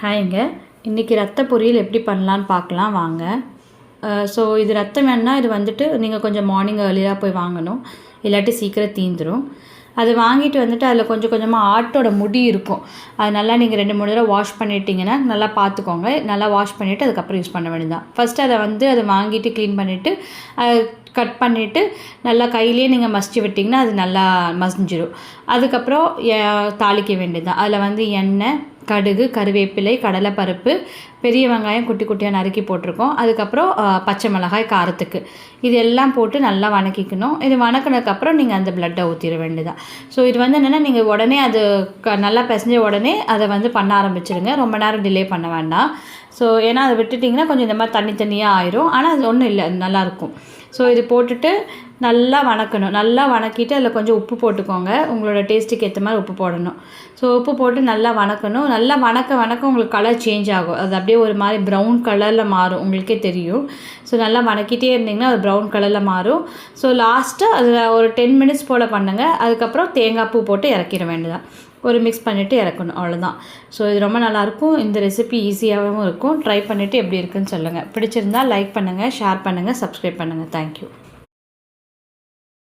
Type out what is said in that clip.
ஹாய்ங்க. இன்றைக்கி ரத்த பொரியல் எப்படி பண்ணலான்னு பார்க்கலாம் வாங்க. ஸோ இது ரத்தம் வேணுன்னா இது வந்துட்டு நீங்கள் கொஞ்சம் மார்னிங் ஏர்லியாக போய் வாங்கணும், இல்லாட்டி சீக்கிரம் தீந்துடும். அது வாங்கிட்டு வந்துட்டு அதில் கொஞ்சம் கொஞ்சமாக ஆட்டோட முடி இருக்கும். அது நல்லா நீங்கள் 2-3 தடவை வாஷ் பண்ணிட்டீங்கன்னா நல்லா பார்த்துக்கோங்க. நல்லா வாஷ் பண்ணிவிட்டு அதுக்கப்புறம் யூஸ் பண்ண வேண்டியதான். ஃபஸ்ட்டு அதை வாங்கிட்டு க்ளீன் பண்ணிவிட்டு கட் பண்ணிவிட்டு நல்லா கையிலேயே நீங்கள் மசிச்சு விட்டிங்கன்னா அது நல்லா மசிஞ்சிடும். அதுக்கப்புறம் தாளிக்க வேண்டியது தான். அதில் எண்ணெய், கடுகு, கருவேப்பிலை, கடலைப்பருப்பு, பெரிய வெங்காயம் குட்டி குட்டியாக நறுக்கி போட்டிருக்கோம். அதுக்கப்புறம் பச்சை மிளகாய் காரத்துக்கு, இது எல்லாம் போட்டு நல்லா வணக்கிக்கணும். இது வணக்கினதுக்கப்புறம் நீங்கள் அந்த ப்ளட்டை ஊற்றிட வேண்டியதான். ஸோ இது என்னென்னா நீங்கள் உடனே அது நல்லா பிசைஞ்ச உடனே அதை பண்ண ஆரம்பிச்சிடுங்க. ரொம்ப நேரம் டிலே பண்ண வேண்டாம். ஸோ ஏன்னா அதை விட்டுட்டிங்கன்னா கொஞ்சம் இந்த மாதிரி தண்ணி தண்ணியாக ஆயிரும். ஆனால் அது ஒன்றும் இல்லை, அது நல்லாயிருக்கும். ஸோ இது போட்டுட்டு நல்லா வணக்கணும். நல்லா வணக்கிட்டு அதில் கொஞ்சம் உப்பு போட்டுக்கோங்க. உங்களோட டேஸ்ட்டுக்கு ஏற்ற மாதிரி உப்பு போடணும். ஸோ உப்பு போட்டு நல்லா வணக்கணும். நல்லா வணக்க உங்களுக்கு கலர் சேஞ்ச் ஆகும். அது அப்படியே ஒரு மாதிரி ப்ரௌன் கலரில் மாறும், உங்களுக்கே தெரியும். ஸோ நல்லா வணக்கிட்டே இருந்திங்கன்னா அது ப்ரௌன் கலரில் மாறும். ஸோ லாஸ்ட்டாக அதில் ஒரு 10 மினிட்ஸ் போல் பண்ணுங்கள். அதுக்கப்புறம் தேங்காய் பூ போட்டு இறக்கிட வேண்டியதான். ஒரு மிக்ஸ் பண்ணிவிட்டு இறக்கணும், அவ்வளோதான். ஸோ இது ரொம்ப நல்லாயிருக்கும். இந்த ரெசிபி ஈஸியாகவும் இருக்கும். ட்ரை பண்ணிவிட்டு எப்படி இருக்குன்னு சொல்லுங்கள். பிடிச்சிருந்தால் லைக் பண்ணுங்கள், ஷேர் பண்ணுங்கள், சப்ஸ்கிரைப் பண்ணுங்கள். தேங்க்யூ.